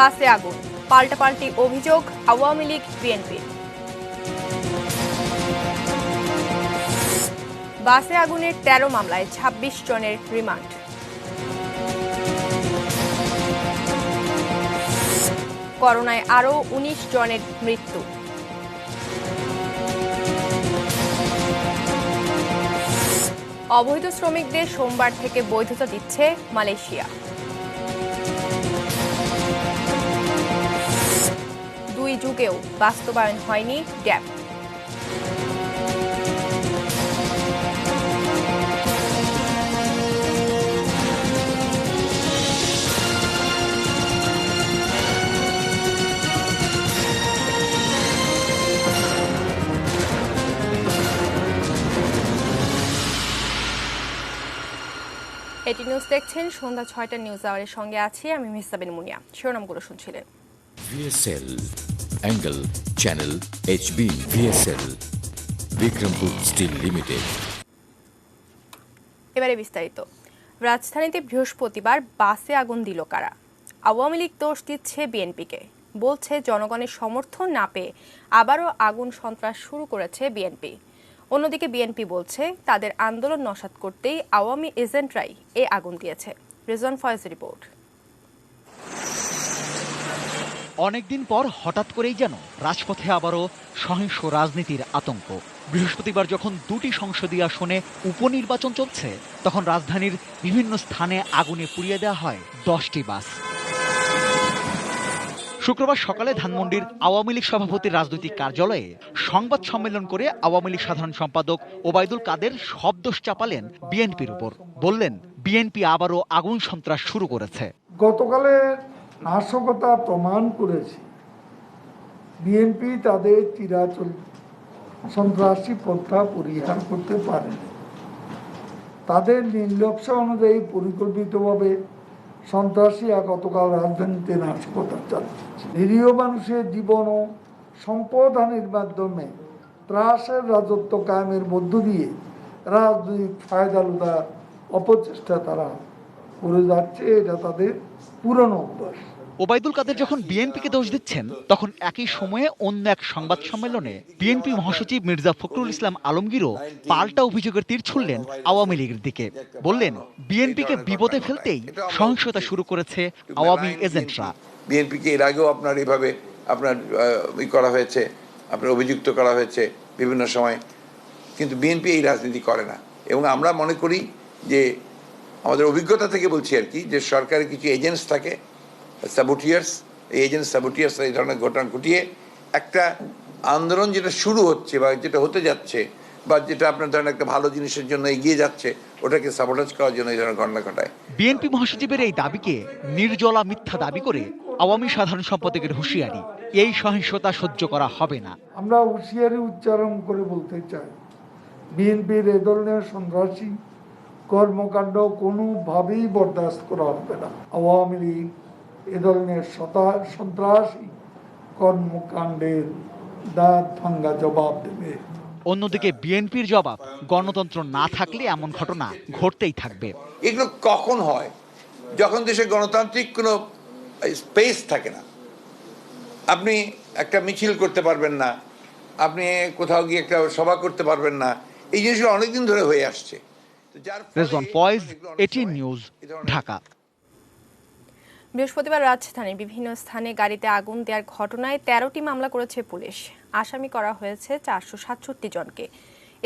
বাসে আগুন, পাল্টাপাল্টি অভিযোগ আওয়ামী লীগ বিএনপির। বাসে আগুনের ১৩ মামলায় ২৬ জনের রিমান্ড। করোনায় আরও ১৯ জনের মৃত্যু। অবৈধ শ্রমিকদের সোমবার থেকে বৈধতা দিচ্ছে মালয়েশিয়া। ২ যুগেও বাস্তবায়ন হয়নি ড্যাব। এটি নিউজ দেখছেন, সন্ধ্যা ৬টা নিউজ আওয়ারের সঙ্গে আছি আমি মিসাবিন মুনিয়া। শিরোনামগুলো শুনছিলেন। VSL angle channel HB VSL Bikrampur steel limited. এবারে বিস্তারিত। রাজধানীতে বৃহস্পতিবার বাসে আগুন দিল কারা? আওয়ামী লীগ দোষ দিচ্ছে বিএনপিকে, বলছে জনগণের সমর্থন না পেয়ে আবারও আগুন সন্ত্রাস শুরু করেছে বিএনপি। অন্যদিকে বিএনপি বলছে তাদের আন্দোলন নস্যাৎ করতেই আওয়ামী এজেন্টরাই এ আগুন দিয়েছে। রিজওয়ান ফয়েজের রিপোর্ট। অনেকদিন পর হঠাৎ করেই যেন রাজপথে আবারও সহিংস রাজনীতির আতঙ্ক। বৃহস্পতিবার যখন দুটি সংসদীয় আসনে উপনির্বাচন চলছে, তখন রাজধানীর বিভিন্ন স্থানে আগুনে পুড়িয়ে দেওয়া হয় 10টি বাস। শুক্রবার সকালে ধানমন্ডির আওয়ামী লীগ সভাপতির রাজনৈতিক কার্যালয়ে সংবাদ সম্মেলন করে আওয়ামী লীগ সাধারণ সম্পাদক ওবায়দুল কাদের সব দোষ চাপালেন বিএনপির উপর। বললেন বিএনপি আবারও আগুন সন্ত্রাস শুরু করেছে। গতকালে নাশকতা প্রমাণ করেছে বিএনপি তাদের চিরাচল সন্ত্রাসী প্রথা পরিহার করতে পারেনি। তাদের নির্লক্ষ্য অনুযায়ী পরিকল্পিতভাবে সন্ত্রাসীরা গতকাল রাজধানীতে নাশকতা চালিয়েছে। নিরীহ মানুষের জীবন ও সম্পদ হানির মাধ্যমে ত্রাসের রাজত্ব কায়েমের মধ্য দিয়ে রাজনৈতিক ফায়দালুদা অপচেষ্টা তারা করে যাচ্ছে। এটা তাদের পুরনো অভ্যাস। ওবায়দুল কাদের যখন বিএনপিকে দোষ দিচ্ছেন, তখন একই সময়ে অন্য এক সংবাদ সম্মেলনে বিএনপি মহাসচিব মির্জা ফখরুল ইসলাম আলমগীরও পাল্টা অভিযোগের তীর ছুড়লেন আওয়ামী লীগের দিকে। বললেন বিএনপিকে বিপদে ফেলতেই সহিংসতা শুরু করেছে আওয়ামী এজেন্টরা। বিএনপিকে এর আগেও আপনার এইভাবে করা হয়েছে, আপনার অভিযুক্ত করা হয়েছে বিভিন্ন সময়, কিন্তু বিএনপি এই রাজনীতি করে না। এবং আমরা মনে করি যে আমাদের অভিজ্ঞতা থেকে বলছি আর কি, যে সরকারের কিছু এজেন্টস থাকে, সাবোটিয়ার্স, এই এজেন্ট সাবোটিয়ার্স এই ধরনের ঘটনা ঘটিয়ে একটা আন্দোলন যেটা শুরু হচ্ছে বা যেটা হতে যাচ্ছে বা যেটা আপনার ধরেন একটা ভালো জিনিসের জন্য এগিয়ে যাচ্ছে, ওটাকে সাবোটাজ করার জন্য এই ধরনের ঘটনা ঘটায়। বিএনপি মহাসচিবের এই দাবিকে নির্জলা মিথ্যা দাবি করে আওয়ামী সাধারণ সম্পাদকের হুঁশিয়ারি, এই সহিংসতা সহ্য করা হবে না। আমরা হুঁশিয়ারি উচ্চারণ করে বলতে চাই, বিএনপির এ ধরনের সন্ত্রাসী কর্মকাণ্ড কোনোভাবেই বরদাস্ত করা হবে না। আওয়ামী লীগ এ ধরনের সন্ত্রাসী কর্মকাণ্ডের দাঁত ভাঙ্গা জবাব দেবে। অন্যদিকে বিএনপির জবাব, গণতন্ত্র না থাকলে এমন ঘটনা ঘটতেই থাকবে। এগুলো কখন হয়? যখন দেশে গণতান্ত্রিক কোনো স্পেস থাকে না। আপনি একটা মিছিল করতে পারবেন না, আপনি কোথাও গিয়ে একটা সভা করতে পারবেন না। এই জিনিসগুলো অনেকদিন ধরে হয়ে আসছে। Rizwan Foyez, ATN news, Dhaka. বৃহস্পতিবার রাজধানীর বিভিন্ন স্থানে গাড়িতে আগুন দেওয়ার ঘটনায় ১৩টি মামলা করেছে পুলিশ। আসামি করা হয়েছে ৪৬৭ জনকে।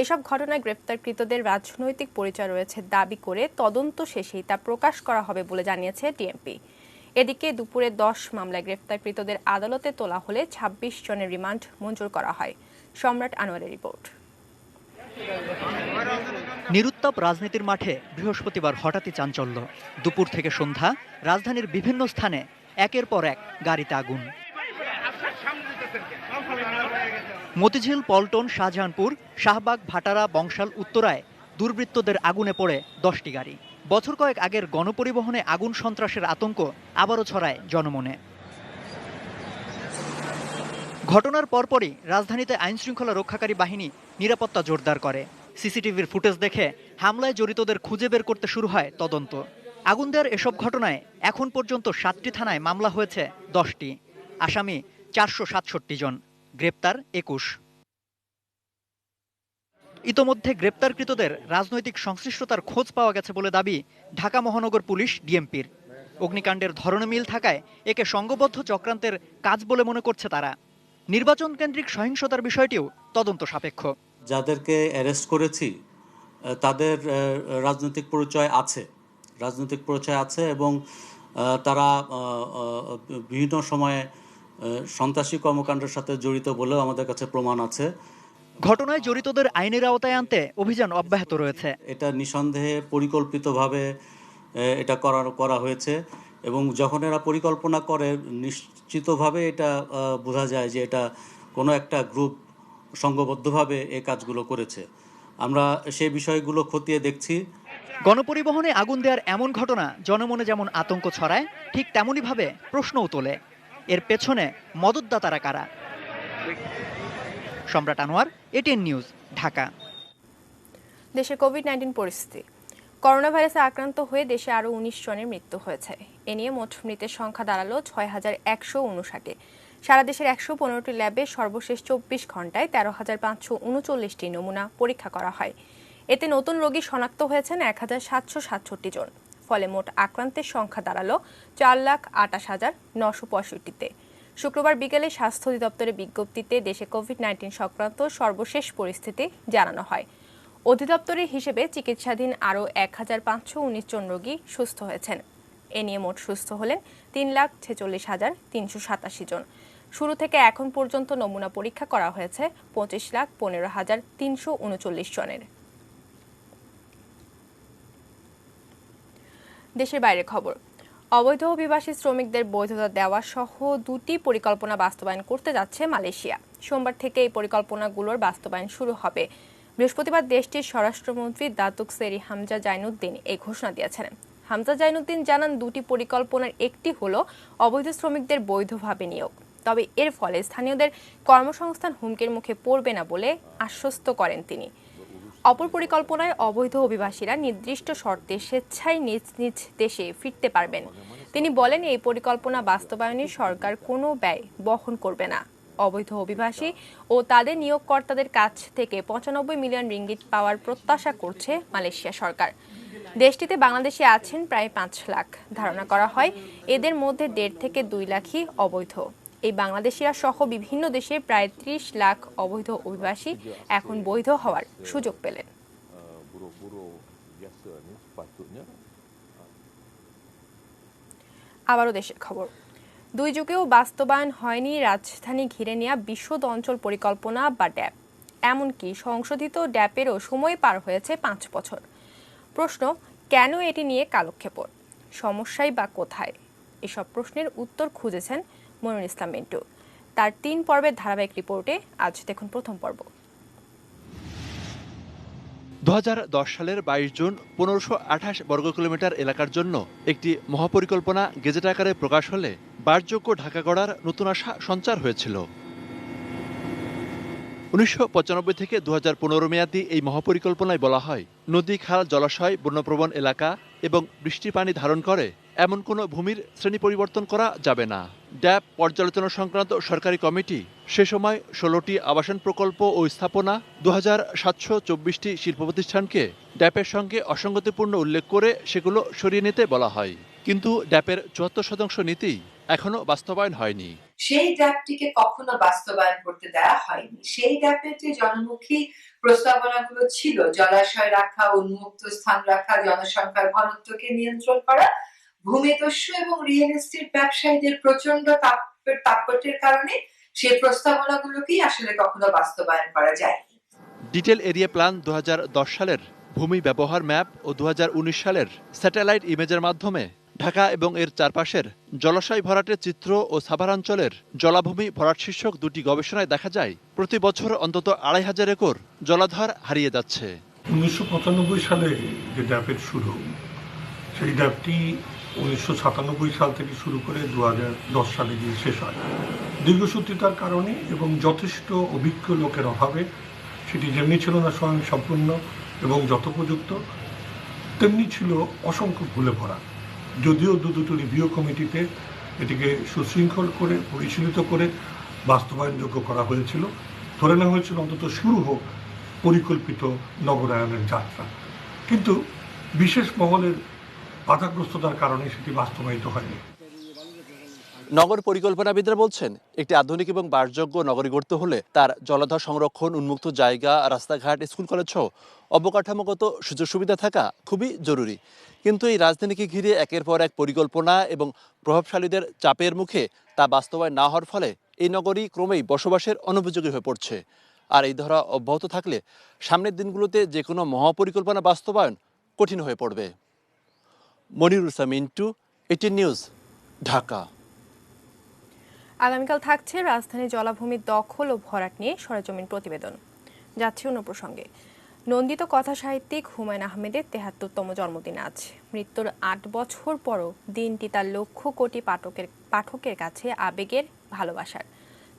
এসব ঘটনায় গ্রেপ্তারকৃতদের রাজনৈতিক পরিচয় রয়েছে দাবি করে তদন্ত শেষেই তা প্রকাশ করা হবে বলে জানিয়েছে ডিএমপি। এদিকে দুপুরে ১০ মামলায় গ্রেপ্তারকৃতদের আদালতে তোলা হলে ২৬ জনের রিমান্ড মঞ্জুর করা হয়। সম্রাট আনোয়ারের রিপোর্ট। নিরুত্তাপ রাজনীতির মাঠে বৃহস্পতিবার হঠাৎই চাঞ্চল্য। দুপুর থেকে সন্ধ্যা রাজধানীর বিভিন্ন স্থানে একের পর এক গাড়িতে আগুন। মতিঝিল, পল্টন, শাহজাহানপুর, শাহবাগ, ভাটারা, বংশাল, উত্তরায় দুর্বৃত্তদের আগুনে পড়ে 10টি গাড়ি। বছর কয়েক আগের গণপরিবহনে আগুন সন্ত্রাসের আতঙ্ক আবারও ছড়ায় জনমনে। ঘটনার পরপরই রাজধানীতে আইনশৃঙ্খলা রক্ষাকারী বাহিনী নিরাপত্তা জোরদার করে। সিসিটিভির ফুটেজ দেখে হামলায় জড়িতদের খুঁজে বের করতে শুরু হয় তদন্ত। আগুন দেওয়ার এসব ঘটনায় এখন পর্যন্ত 7টি থানায় মামলা হয়েছে 10টি, আসামি 467 জন, গ্রেপ্তার 21। ইতোমধ্যে গ্রেপ্তারকৃতদের রাজনৈতিক সংশ্লিষ্টতার খোঁজ পাওয়া গেছে বলে দাবি ঢাকা মহানগর পুলিশ ডিএমপির। অগ্নিকাণ্ডের ধরনে মিল থাকায় একে সংঘবদ্ধ চক্রান্তের কাজ বলে মনে করছে তারা। নির্বাচন কেন্দ্রিক সহিংসতার বিষয়টিও তদন্ত সাপেক্ষ। যাদেরকে অ্যারেস্ট করেছি তাদের রাজনৈতিক পরিচয় আছে এবং তারা বিভিন্ন সময়ে সন্ত্রাসী কর্মকাণ্ডের সাথে জড়িত বলেও আমাদের কাছে প্রমাণ আছে। ঘটনায় জড়িতদের আইনের আওতায় আনতে অভিযান অব্যাহত রয়েছে। এটা নিঃসন্দেহে পরিকল্পিতভাবে এটা করা হয়েছে এবং যখন এরা পরিকল্পনা করে নিশ্চিতভাবে এটা বোঝা যায় যে এটা কোনো একটা গ্রুপ সংঘবদ্ধভাবে এই কাজগুলো করেছে। আমরা সেই বিষয়গুলো খতিয়ে দেখছি। গণপরিবহনে আগুন দেওয়ার এমন ঘটনা জনমনে যেমন আতঙ্ক ছড়ায়, ঠিক তেমনইভাবে প্রশ্নও তোলে এর পেছনে মদতদাতারা কারা। সম্রাট আনোয়ার, এটিএন নিউজ, ঢাকা। দেশে কোভিড-19 পরিস্থিতি। করোনা ভাইরাসে আক্রান্ত হয়ে দেশে আরও 19 জনের মৃত্যু হয়েছে। এ নিয়ে মোট মৃতের সংখ্যা দাঁড়ালো 6,159-এ। সারা দেশের 115টি ল্যাবে সর্বশেষ 24 ঘন্টায় 13,539টি নমুনা পরীক্ষা করা হয়। এতে নতুন রোগী শনাক্ত হয়েছেন 1,767 জন। ফলে মোট আক্রান্তের সংখ্যা দাঁড়ালো 4,28,965-তে। শুক্রবার বিকেলে স্বাস্থ্য অধিদপ্তরের বিজ্ঞপ্তিতে দেশে কোভিড-19 সংক্রান্ত সর্বশেষ পরিস্থিতি জানানো হয়। অধিদপ্তরের হিসেবে চিকিৎসাধীন আরও 1,519 জন রোগী সুস্থ হয়েছেন। এ নিয়ে মোট সুস্থ হলেন 3,46,387 জন। শুরু থেকে এখন পর্যন্ত নমুনা পরীক্ষা করা হয়েছে 25,15,339 জনের। দেশের বাইরের খবর। অবৈধ অভিবাসী শ্রমিকদের বৈধতা দেওয়া সহ 2টি পরিকল্পনা বাস্তবায়ন করতে যাচ্ছে মালয়েশিয়া। সোমবার থেকে এই পরিকল্পনাগুলোর বাস্তবায়ন শুরু হবে। বৃহস্পতিবার দেশটির স্বরাষ্ট্রমন্ত্রী দাতুক সেরি হামজা জাইনুদ্দিন এই ঘোষণা দিয়েছেন। হামজা জাইনুদ্দিন জানান, 2টি পরিকল্পনার একটি হলো অবৈধ শ্রমিকদের বৈধভাবে নিয়োগ। তবে এর ফলে স্থানীয়দের কর্মসংস্থান হুমকির মুখে পড়বে না বলে আশ্বস্ত করেন তিনি। অপর পরিকল্পনায় অবৈধ অভিবাসীরা নির্দিষ্ট শর্তে স্বেচ্ছায় নিজ নিজ দেশে ফিরতে পারবেন। তিনি বলেন, এই পরিকল্পনা বাস্তবায়নে সরকার কোনো ব্যয় বহন করবে না। অবৈধ অভিবাসী ও তাদের নিয়োগকর্তাদের কাছ থেকে 95 মিলিয়ন রিঙ্গিট পাওয়ার প্রত্যাশা করছে মালয়েশিয়া সরকার। দেশটিতে বাংলাদেশি আছেন প্রায় 5 লাখ। ধারণা করা হয় এদের মধ্যে 1.5 থেকে 2 লাখই অবৈধ। এই বাংলাদেশিরা সহ বিভিন্ন দেশে প্রায় 30 লাখ অবৈধ অভিবাসী এখন বৈধ হওয়ার সুযোগ পেলেন। আবারও দেশের খবর। 2 যুগেও বাস্তবায়ন হয়নি রাজধানী ঘিরে নেওয়া বিশদ অঞ্চল পরিকল্পনা বা ড্যাপ। এমনকি সংশোধিত ড্যাপেরও সময় পার হয়েছে 5 বছর। প্রশ্ন, কেন এটি নিয়ে কালক্ষেপণ? সমস্যাই বা কোথায়? এসব প্রশ্নের উত্তর খুঁজেছেন মনিরুল ইসলাম মিন্টু। তার 3 পর্বের ধারাবাহিক রিপোর্টে আজ দেখুন প্রথম পর্ব। 2010 সালের 22 জুন 1528 বর্গ কিলোমিটার এলাকার জন্য একটি মহাপরিকল্পনা গেজেট আকারে প্রকাশ হলে বাসযোগ্য ঢাকা গড়ার নতুন আশা সঞ্চার হয়েছিল। 1995 থেকে 2015 মেয়াদী এই মহাপরিকল্পনায় বলা হয়, নদী, খাল, জলাশয়, বন্যপ্রবণ এলাকা এবং বৃষ্টির পানি ধারণ করে এমন কোনো ভূমির শ্রেণী পরিবর্তন করা যাবে না। ড্যাপ পর্যালোচনা সংক্রান্ত সরকারি কমিটি সে সময় 16টি আবাসন প্রকল্প ও স্থাপনা, 2724টি শিল্প প্রতিষ্ঠানকে ড্যাপের সঙ্গে অসঙ্গতিপূর্ণ উল্লেখ করে সেগুলো সরিয়ে নিতে বলা হয়। কিন্তু ড্যাপের 74% নীতি এখনো বাস্তবায়ন হয়নি। সেই ড্যাপটিকে কখনো বাস্তবায়ন করতে দেওয়া হয়নি। সেই ড্যাপের যে জনমুখী প্রস্তাবনাগুলো ছিল, জলাশয় রাখা, উন্মুক্ত স্থান রাখা, জনসংখ্যার ঘনত্বকে নিয়ন্ত্রণ করা, ভূমিদস্যু এবং রিয়েল এস্টেট ব্যবসায়ীদের প্রচন্ড তাৎপর্যের কারণে সেই প্রস্তাবনাগুলোকেই আসলে কখনো বাস্তবায়ন করা যায়নি। ডিটেল এরিয়া প্ল্যান 2010 সালের ভূমি ব্যবহার ম্যাপ ও 2019 সালের স্যাটেলাইট ইমেজের মাধ্যমে ঢাকা এবং এর চারপাশের জলাশয় ভরাটের চিত্র ও সাভারাঞ্চলের জলাভূমি ভরাট শীর্ষক 2টি গবেষণায় দেখা যায়, প্রতি বছর অন্তত 2500 একর জলাধার হারিয়ে যাচ্ছে। 1995 সালে যে ড্যাপের শুরু, সেই ড্যাপটি 1997 সাল থেকে শুরু করে 2010 সালে গিয়ে শেষ হয়। দীর্ঘসূত্রিতার কারণে এবং যথেষ্ট অভিজ্ঞ লোকের অভাবে সেটি যেমনি ছিল না স্বয়ং সম্পূর্ণ এবং যথোপযুক্ত, তেমনি ছিল অসংখ্য ভুলে ভরা। যদিও দুটো রিভিউ কমিটিতে এটিকে সুশৃঙ্খল করে পরিশীলিত করে বাস্তবায়নযোগ্য করা হয়েছিল, ধরে নেওয়া হয়েছিল অন্তত শুরু হোক পরিকল্পিত নগরায়নের যাত্রা, কিন্তু বিশেষ মহলের বাধাগ্রস্ততার কারণে সেটি বাস্তবায়িত হয়নি। নগর পরিকল্পনাবিদরা বলছেন, একটি আধুনিক এবং বাসযোগ্য নগরী গড়তে হলে তার জলাধার সংরক্ষণ, উন্মুক্ত জায়গা, রাস্তাঘাট, স্কুল কলেজ সহ অবকাঠামোগত সুযোগ সুবিধা থাকা খুবই জরুরি। কিন্তু এই রাজধানীকে ঘিরে একের পর এক পরিকল্পনা এবং প্রভাবশালীদের চাপের মুখে তা বাস্তবায়ন না হওয়ার ফলে এই নগরী ক্রমেই বসবাসের অনুপযোগী হয়ে পড়ছে। আর এই ধারা অব্যাহত থাকলে সামনের দিনগুলোতে যে কোনো মহাপরিকল্পনা বাস্তবায়ন কঠিন হয়ে পড়বে। Monirul Islam Mintu, ATN news, Dhaka. আগামীকাল থাকছে রাজধানী জলাভূমির দখল ও ভরাট নিয়ে সরেজমিন প্রতিবেদন। যাচ্ছে অন্য প্রসঙ্গে। নন্দিত কথা সাহিত্যিক হুমায়ুন আহমেদের ৭৩তম জন্মদিন আজ। মৃত্যুর ৮ বছর পরও দিনটি তার লক্ষ কোটি পাঠকের কাছে আবেগের, ভালোবাসার।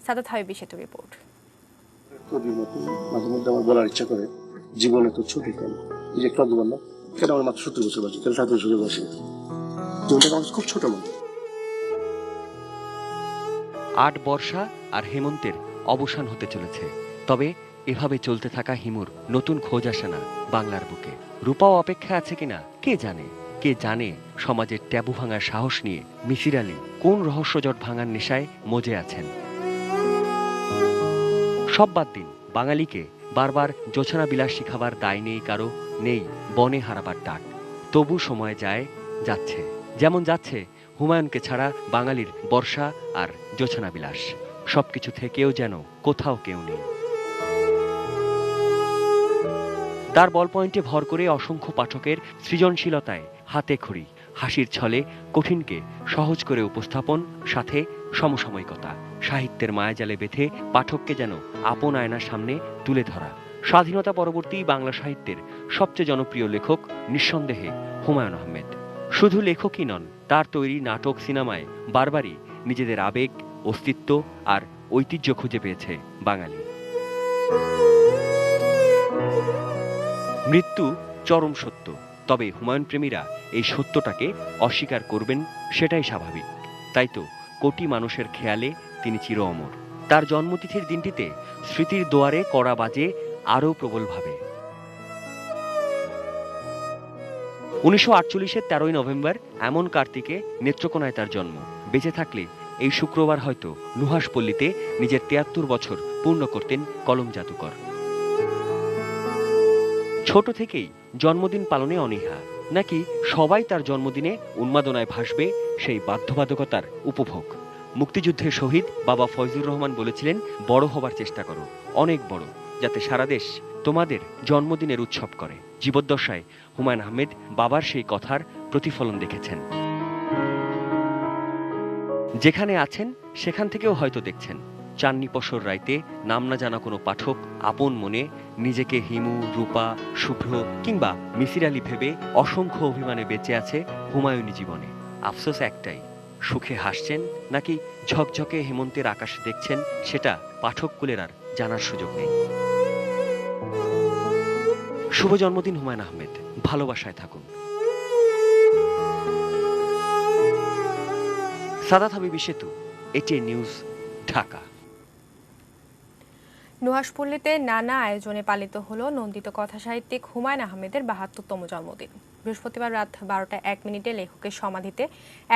সাদাত হাবিবি সেতু রিপোর্ট। মাঝে মধ্যে আমার বলার ইচ্ছা করে, জীবনে তো ছোট কেন, এই যে একটু আগে বললাম কেন আমার মাত্র ৭০ বছর বয়সে, কেন ৭০ বছর বয়সে, জীবনটা আমার খুব ছোট মনে। ৮ বর্ষা আর হেমন্তের অবসান হতে চলেছে, তবে এভাবে চলতে থাকা হিমুর নতুন খোঁজ আসে না বাংলার বুকে। রূপাও অপেক্ষা আছে কিনা কে জানে। কে জানে সমাজের ট্যাবু ভাঙার সাহস নিয়ে মিসির আলী কোন রহস্যজট ভাঙার নেশায় মজে আছেন। সব বাদ দিন, বাঙালিকে বারবার জোছনা বিলাস শিখাবার দায় নেই কারো, নেই বনে হারাবার ডাক। তবু সময় যাচ্ছে, যেমন যাচ্ছে হুমায়ুনকে ছাড়া বাঙালির বর্ষা আর জোছনা বিলাস। সবকিছু থেকেও যেন কোথাও কেউ নেই। তার বল পয়েন্টে ভর করে অসংখ্য পাঠকের সৃজনশীলতায় হাতে খড়ি, হাসির ছলে কঠিনকে সহজ করে উপস্থাপন, সাথে সমসাময়িকতা, সাহিত্যের মায়াজালে বেঁধে পাঠককে যেন আপন আয়নার সামনে তুলে ধরা। স্বাধীনতা পরবর্তী বাংলা সাহিত্যের সবচেয়ে জনপ্রিয় লেখক নিঃসন্দেহে হুমায়ুন আহমেদ। শুধু লেখকই নন, তার তৈরি নাটক, সিনেমায় বারবারই নিজেদের আবেগ, অস্তিত্ব আর ঐতিহ্য খুঁজে পেয়েছে বাঙালি। মৃত্যু চরম সত্য, তবে হুমায়ুন প্রেমীরা এই সত্যটাকে অস্বীকার করবেন, সেটাই স্বাভাবিক। তাই তো কোটি মানুষের খেয়ালে তিনি চির অমর। তার জন্মতিথির দিনটিতে স্মৃতির দোয়ারে কড়া বাজে আরও প্রবলভাবে। ১৯৪৮-এর ১৩ই নভেম্বর এমন কার্তিকে নেত্রকোনায় তার জন্ম। বেঁচে থাকলে এই শুক্রবার হয়তো নুহাসপল্লীতে নিজের ৭৩ বছর পূর্ণ করতেন কলম জাদুকর। ছোট থেকেই জন্মদিন পালনে অনীহা, নাকি সবাই তার জন্মদিনে উন্মাদনায় ভাসবে সেই বাধ্যবাধকতার উপভোগ। মুক্তিযুদ্ধের শহীদ বাবা ফয়জুর রহমান বলেছিলেন, বড় হবার চেষ্টা করো, অনেক বড়, যাতে সারা দেশ তোমাদের জন্মদিনের উৎসব করে। জীবদ্দশায় হুমায়ুন আহমেদ বাবার সেই কথার প্রতিফলন দেখেছেন। যেখানে আছেন সেখান থেকেও হয়তো দেখছেন চাননি পশর রাইতে নাম না জানা কোনো পাঠক আপন মনে নিজেকে হিমু, রূপা, শুভ্র কিংবা মিসির আলী ভেবে অসংখ্য অভিমানে বেঁচে আছে হুমায়ুনি জীবনে। আফসোস একটাই, সুখে হাসছেন নাকি ঝকঝকে হেমন্তের আকাশে দেখছেন সেটা পাঠককুলের আর জানার সুযোগ নেই। শুভ জন্মদিন হুমায়ুন আহমেদ, ভালোবাসায় থাকুন। সাদাত হাবিবি সেতু, এটিএন নিউজ, ঢাকা। নুহাসপল্লীতে নানা আয়োজনে পালিত হলো নন্দিত কথা সাহিত্যিক হুমায়ুন আহমেদের ৭২তম জন্মদিন। বৃহস্পতিবার রাত ১২টা ১ মিনিটে লেখকের সমাধিতে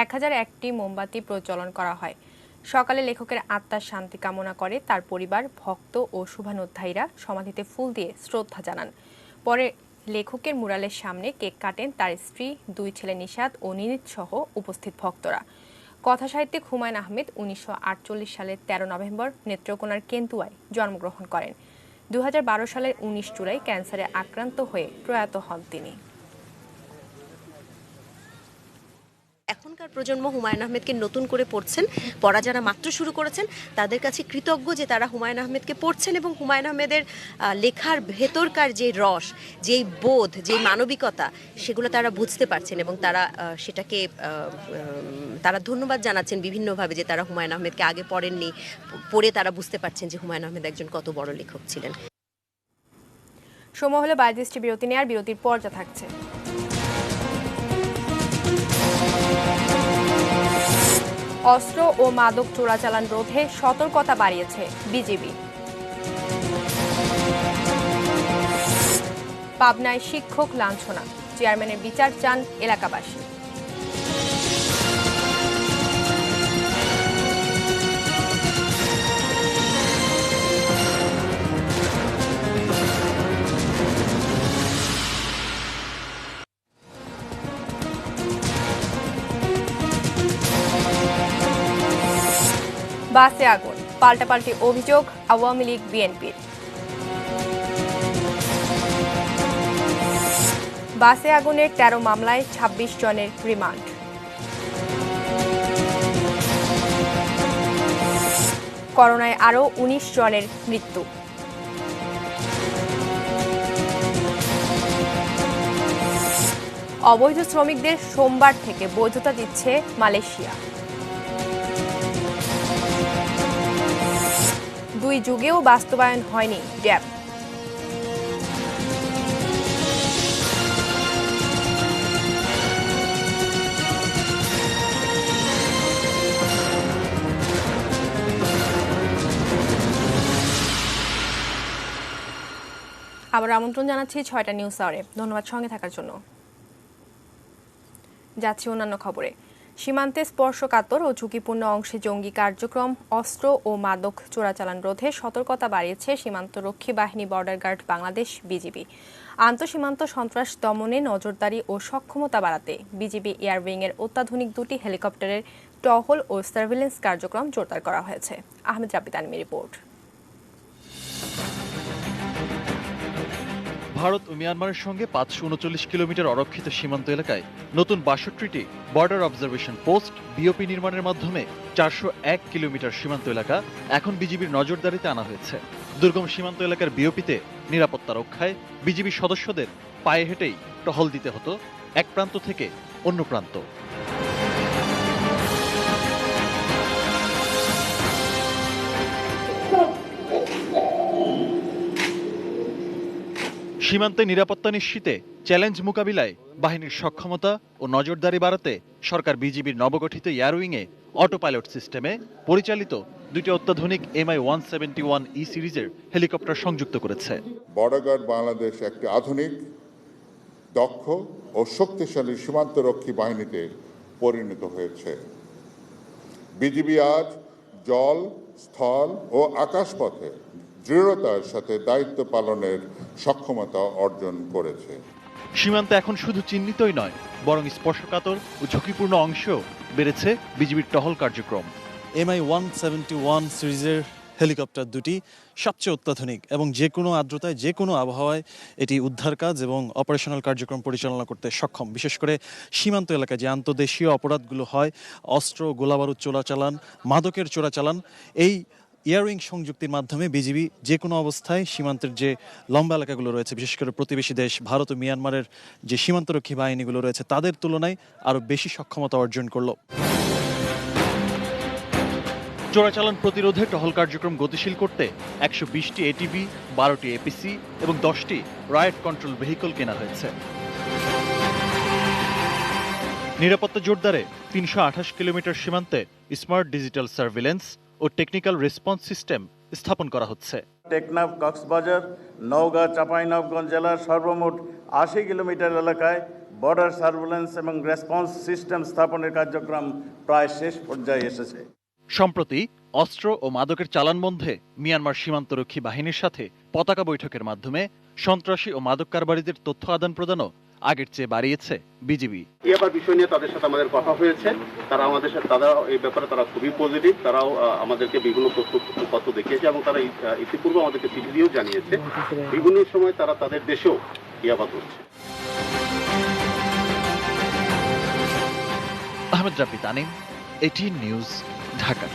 ১০০১টি মোমবাতি প্রজ্বলন করা হয়। সকালে লেখকের আত্মার শান্তি কামনা করে তার পরিবার, ভক্ত ও শুভানুধ্যায়ীরা সমাধিতে ফুল দিয়ে শ্রদ্ধা জানান। পরে লেখকের মুরালের সামনে কেক কাটেন তার স্ত্রী, ২ ছেলে নিশাত ও নিনিত সহ উপস্থিত ভক্তরা। কথা সাহিত্যিক হুমায়ুন আহমেদ ১৯৪৮ সালের ১৩ নভেম্বর নেত্রকোনার কেন্দুয়ায় জন্মগ্রহণ করেন। ২০১২ সালের ১৯ জুলাই ক্যান্সারে আক্রান্ত হয়ে প্রয়াত হন তিনি। এখনকার প্রজন্ম হুমায়ুন আহমেদকে নতুন করে পড়ছেন, পড়া যারা মাত্র শুরু করেছেন তাদের কাছে কৃতজ্ঞ যে তারা হুমায়ুন আহমেদকে পড়ছেন এবং হুমায়ুন আহমেদের লেখার ভেতরকার যে রস, যেই বোধ, যেই মানবিকতা, সেগুলো তারা বুঝতে পারছেন এবং তারা সেটাকে তারা ধন্যবাদ জানাচ্ছেন বিভিন্নভাবে যে তারা হুমায়ুন আহমেদকে আগে পড়েননি, পড়ে তারা বুঝতে পারছেন যে হুমায়ুন আহমেদ একজন কত বড় লেখক ছিলেন। সময় হলো ২২টি বিরতি নেওয়ার, বিরতির পর যা থাকছে। অস্ত্র ও মাদক চোরাচালান রোধে সতর্কতা বাড়িয়েছে বিজিবি। পাবনায় শিক্ষক লাঞ্ছনা, চেয়ারম্যানের বিচার চান এলাকাবাসী। বাসে আগুন, পাল্টাপাল্টি অভিযোগ আওয়ামী লীগ বিএনপির। বাসে আগুনের ১৩ মামলায় ২৬ জনের রিমান্ড। করোনায় আরও ১৯ জনের মৃত্যু। অবৈধ শ্রমিকদের সোমবার থেকে বৈধতা দিচ্ছে মালয়েশিয়া। ২ যুগেও বাস্তবায়ন হয়নি ড্যাব। আবার আমন্ত্রণ জানাচ্ছি ৬টা নিউজ আওয়ারে। ধন্যবাদ সঙ্গে থাকার জন্য। যাচ্ছি অন্যান্য খবরে। সীমান্তে স্পর্শকাতর ও ঝুঁকিপূর্ণ অংশে জঙ্গি কার্যক্রম, অস্ত্র ও মাদক চোরাচালান রোধে সতর্কতা বাড়িয়েছে সীমান্তরক্ষী বাহিনী, বর্ডার গার্ড বাংলাদেশ, বিজিবি। আন্তঃসীমান্ত সন্ত্রাস দমনে নজরদারি ও সক্ষমতা বাড়াতে বিজিবি এয়ার উইংয়ের অত্যাধুনিক 2টি হেলিকপ্টারের টহল ও সার্ভিলেন্স কার্যক্রম জোরদার করা হয়েছে। আহমেদ রাব্বি তানমির রিপোর্ট। ভারত ও মিয়ানমারের সঙ্গে ৫৩৯ কিলোমিটার অরক্ষিত সীমান্ত এলাকায় নতুন ৬২টি বর্ডার অবজারভেশন পোস্ট বিওপি নির্মাণের মাধ্যমে ৪০১ কিলোমিটার সীমান্ত এলাকা এখন বিজিবির নজরদারিতে আনা হয়েছে। দুর্গম সীমান্ত এলাকার বিওপিতে নিরাপত্তা রক্ষায় বিজিবি সদস্যদের পায়ে হেঁটেই টহল দিতে হতো এক প্রান্ত থেকে অন্য প্রান্ত। সীমান্তে নিরাপত্তা নিশ্চিতে চ্যালেঞ্জ মোকাবিলায় বাহিনীর সক্ষমতা ও নজরদারি বাড়াতে সরকার বিজিবির নবগঠিত এয়ার উইংয়ে অটো পাইলট সিস্টেমে পরিচালিত 2টি অত্যাধুনিক MI-171E সিরিজের হেলিকপ্টার সংযুক্ত করেছে। বর্ডার গার্ড বাংলাদেশ একটি আধুনিক, দক্ষ ও শক্তিশালী সীমান্তরক্ষী বাহিনীতে পরিণত হয়েছে। বিজিবি আজ জল, স্থল ও আকাশপথে দৃঢ়তার সাথে দায়িত্ব পালনের সক্ষমতা অর্জন করেছে। সীমান্তে এখন শুধু চিহ্নিতই নয়, বরং স্পর্শকাতর ও ঝুঁকিপূর্ণ অংশেও বেড়েছে বিজিবির টহল কার্যক্রম। MI-171 সিরিজের হেলিকপ্টার 2টি সবচেয়ে অত্যাধুনিক এবং যে কোনো আর্দ্রতায়, যে কোনো আবহাওয়ায় এটি উদ্ধার কাজ এবং অপারেশনাল কার্যক্রম পরিচালনা করতে সক্ষম। বিশেষ করে সীমান্ত এলাকায় যে আন্তঃদেশীয় অপরাধগুলো হয়, অস্ত্র, গোলাবারুদ চোরাচালান, মাদকের চোরাচালান, এই এয়ারউইং সংযুক্তির মাধ্যমে বিজিবি যে কোনো অবস্থায় সীমান্তের যে লম্বা এলাকাগুলো রয়েছে, বিশেষ করে প্রতিবেশী দেশ ভারত ও মিয়ানমারের যে সীমান্তরক্ষী বাহিনীগুলো রয়েছে, তাদের তুলনায় আরও বেশি সক্ষমতা অর্জন করল। চোরাচালান প্রতিরোধে টহল কার্যক্রম গতিশীল করতে 120টি এটিভি, 12টি এপিসি এবং 10টি রাইট কন্ট্রোল ভেহিকল কেনা হয়েছে। নিরাপত্তা জোরদারে 328 কিলোমিটার সীমান্তে স্মার্ট ডিজিটাল সার্ভিলেন্স ও টেকনিক্যাল রেসপন্স সিস্টেম স্থাপন করা হচ্ছে। টেকনাফ, কক্সবাজার, নওগাঁ, চাঁপাইনবাবগঞ্জ জেলার সর্বমোট 80 কিলোমিটার এলাকায় বর্ডার সার্ভিলেন্স এবং রেসপন্স সিস্টেম স্থাপনের কার্যক্রম প্রায় শেষ পর্যায়ে এসেছে। সম্প্রতি অস্ত্র ও মাদকের চালান বন্ধে মিয়ানমার সীমান্তরক্ষী বাহিনীর সাথে পতাকা বৈঠকের মাধ্যমে সন্ত্রাসী ও মাদক কারবারিদের তথ্য আদান প্রদানও আগের চেয়ে বাড়িয়েছে বিজিবি। ইয়াবার বিষয় নিয়ে তাদের সাথে আমাদের কথা হয়েছে, তারা আমাদের সাথে, তারা এই ব্যাপারে তারা খুবই পজিটিভ। তারাও আমাদেরকে বিভিন্ন তথ্য দেখিয়েছে এবং তারা ইতিপূর্বে আমাদেরকে চিঠি দিয়েও জানিয়েছে বিভিন্ন সময় তারা তাদের দেশেও ইয়াবা করছে। আহমেদ রাব্বি তানিম, 18 নিউজ, ঢাকা।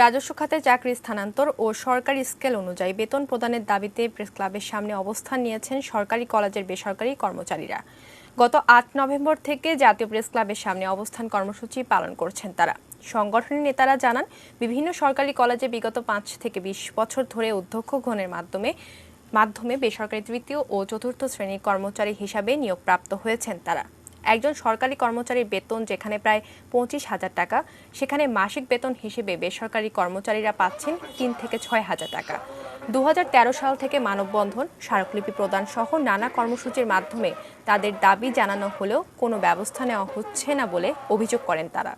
রাজস্ব খাতে চাকরি স্থানান্তর ও সরকারি স্কেল অনুযায়ী বেতন প্রদানের দাবিতে প্রেস ক্লাবের সামনে অবস্থান নিয়েছেন সরকারি কলেজের বেসরকারি কর্মচারীরা। গত 8 নভেম্বর থেকে জাতীয় প্রেস ক্লাবের সামনে অবস্থান কর্মসূচি পালন করছেন তারা। সংগঠনের নেতারা জানান, বিভিন্ন সরকারি কলেজে বিগত 5 থেকে 20 বছর ধরে অধ্যক্ষ গণের মাধ্যমে বেসরকারি তৃতীয় ও চতুর্থ শ্রেণীর কর্মচারী হিসাবে নিয়োগপ্রাপ্ত হয়েছেন তারা। একজন সরকারি কর্মচারীর বেতন যেখানে প্রায় 25,000 টাকা, সেখানে মাসিক বেতন হিসেবে বেসরকারি কর্মচারীরা পাচ্ছেন 3 থেকে 6,000 টাকা। 2013 সাল থেকে মানববন্ধন, স্মারকলিপি প্রদান সহ নানা কর্মসূচির মাধ্যমে তাদের দাবি জানানো হলেও কোনো ব্যবস্থা নেওয়া হচ্ছে না বলে অভিযোগ করেন তারা।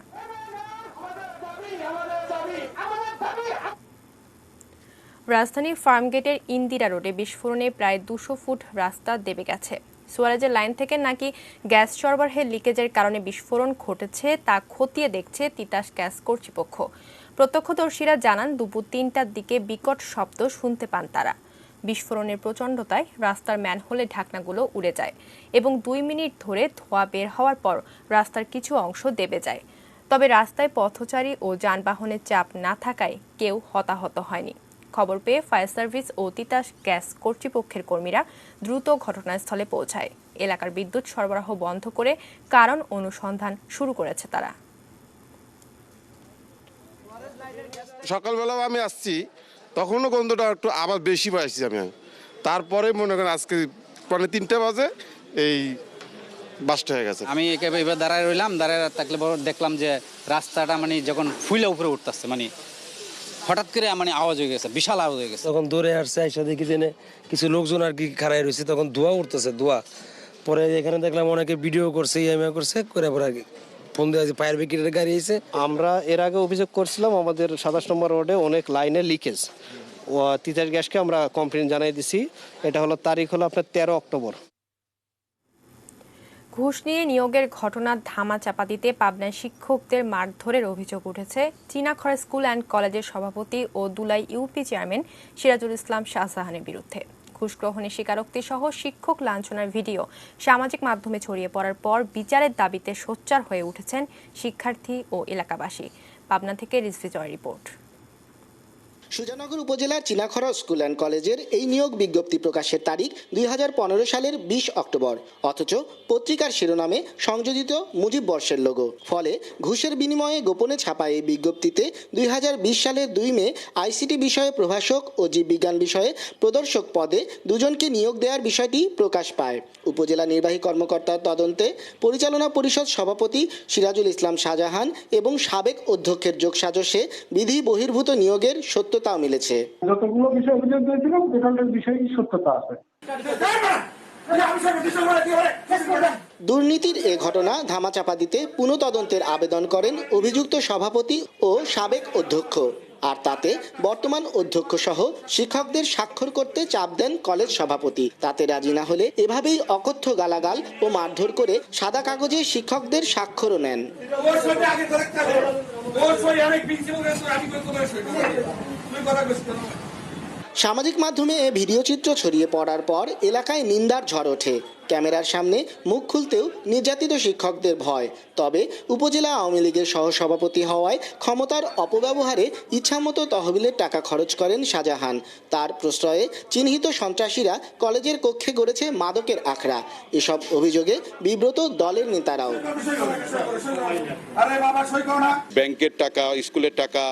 রাজধানীর ফার্মগেটের ইন্দিরা রোডে বিস্ফোরণে প্রায় 200 ফুট রাস্তা দেবে গেছে। সুয়ারেজের লাইন থেকে নাকি গ্যাস সরবরাহের লিকেজের কারণে বিস্ফোরণ ঘটেছে তা খতিয়ে দেখছে তিতাস গ্যাস কর্তৃপক্ষ। প্রত্যক্ষদর্শীরা জানান দুপুর 3টার দিকে বিকট শব্দ শুনতে পান তারা। বিস্ফোরণের প্রচণ্ডতায় রাস্তার ম্যানহোলের ঢাকনাগুলো উড়ে যায় এবং 2 মিনিট ধরে ধোঁয়া বের হওয়ার পর রাস্তার কিছু অংশ দেবে যায়। তবে রাস্তায় পথচারী ও যানবাহনের চাপ না থাকায় কেউ হতাহত হয়নি। খবর পেয়ে ফায়ার সার্ভিস ও তিতাস গ্যাস কর্তৃপক্ষের কর্মীরা দ্রুত ঘটনাস্থলে পৌঁছায়। এলাকার বিদ্যুৎ সরবরাহ বন্ধ করে কারণ অনুসন্ধান শুরু করেছে তারা। সকালবেলাও আমি আসছি, তখনও গন্ধটা একটু আবার বেশি পাইছি আমি। তারপরে মনে করেন আজকে 3:30 বাজে এই বাসটা হয়ে গেছে। আমি এবার দাঁড়ায় রইলাম, দাঁড়ায় থাকলে দেখলাম যে রাস্তাটা মানে যখন ফুলে উপরে উঠতেছে, মানে হঠাৎ করে মানে আওয়াজ হয়ে গেছে, বিশাল আওয়াজ হয়ে গেছে। তখন দৌড়ে আসছে, এসে দেখি যে কিছু লোকজন আর কি খাড়াই রয়েছে, তখন ধোঁয়া উঠতেছে, ধোঁয়া। পরে এখানে দেখলাম অনেকে ভিডিও করছে, ইএমআই করছে, করে পরে ফোন দেওয়া যে ফায়ার ব্রিগেডের গাড়ি এসে। আমরা এর আগে অভিযোগ করছিলাম আমাদের 27 নম্বর রোডে অনেক লাইনে লিকেজ, তিতাস গ্যাসকে আমরা কমপ্লেন জানাই দিছি। এটা হলো তারিখ হলো আপনার 13 অক্টোবর। ঘুষ নিয়ে নিয়োগের ঘটনার ধামাচাপা দিতে পাবনায় শিক্ষকদের মারধরের অভিযোগ উঠেছে চীনাখড়া স্কুল অ্যান্ড কলেজের সভাপতি ও দুলাই ইউপি চেয়ারম্যান সিরাজুল ইসলাম শাহজাহানের বিরুদ্ধে। ঘুষ গ্রহণের স্বীকারোক্তি সহ শিক্ষক লাঞ্ছনার ভিডিও সামাজিক মাধ্যমে ছড়িয়ে পড়ার পর বিচারের দাবিতে সোচ্চার হয়ে উঠেছেন শিক্ষার্থী ও এলাকাবাসী। পাবনা থেকে রিজভি জয় রিপোর্ট। সুজানগর উপজেলার চীনাখড়া স্কুল অ্যান্ড কলেজের এই নিয়োগ বিজ্ঞপ্তি প্রকাশের তারিখ 2015 সালের 20 অক্টোবর, অথচ পত্রিকার শিরোনামে সংযোজিত মুজিব বর্ষের লোগো। ফলে ঘুষের বিনিময়ে গোপনে ছাপা এই বিজ্ঞপ্তিতে 2020 সালের 2 মে আইসিটি বিষয়ে প্রভাষক ও জীববিজ্ঞান বিষয়ে প্রদর্শক পদে 2 জনকে নিয়োগ দেওয়ার বিষয়টি প্রকাশ পায়। উপজেলা নির্বাহী কর্মকর্তার তদন্তে পরিচালনা পরিষদ সভাপতি সিরাজুল ইসলাম শাহজাহান এবং সাবেক অধ্যক্ষের যোগসাজশে বিধি বহির্ভূত নিয়োগের সত্যতাও মিলেছে। যতগুলো বিষয় অভিযোগ দিয়েছিল টোটালের বিষয়ই সত্যতা আছে। দুর্নীতির এ ঘটনা ধামাচাপা দিতে পুনঃতদন্তের আবেদন করেন অভিযুক্ত সভাপতি ও সাবেক অধ্যক্ষ। আর তাতে বর্তমান অধ্যক্ষ সহ শিক্ষকদের স্বাক্ষর করতে চাপ দেন কলেজ সভাপতি। তাতে রাজি না হলে এভাবেই অকথ্য গালাগাল ও মারধর করে সাদা কাগজে শিক্ষকদের স্বাক্ষরও নেন। সামাজিক মাধ্যমে এ ভিডিও চিত্র ছড়িয়ে পড়ার পর এলাকায় নিন্দার ঝড় ওঠে। ক্যামেরার সামনে মুখ খুলতেও নির্যাতিত শিক্ষকদের ভয়। তবে উপজেলা আওয়ামী লীগের সহসভাপতি হওয়ায় ক্ষমতার অপব্যবহারে ইচ্ছামতো তহবিলের টাকা খরচ করেন শাহজাহান। তার প্রশ্রয়ে চিহ্নিত সন্ত্রাসীরা কলেজের কক্ষে গড়েছে মাদকের আখড়া। এসব অভিযোগে বিব্রত দলের নেতারাও। ব্যাংকের টাকা, স্কুলের টাকা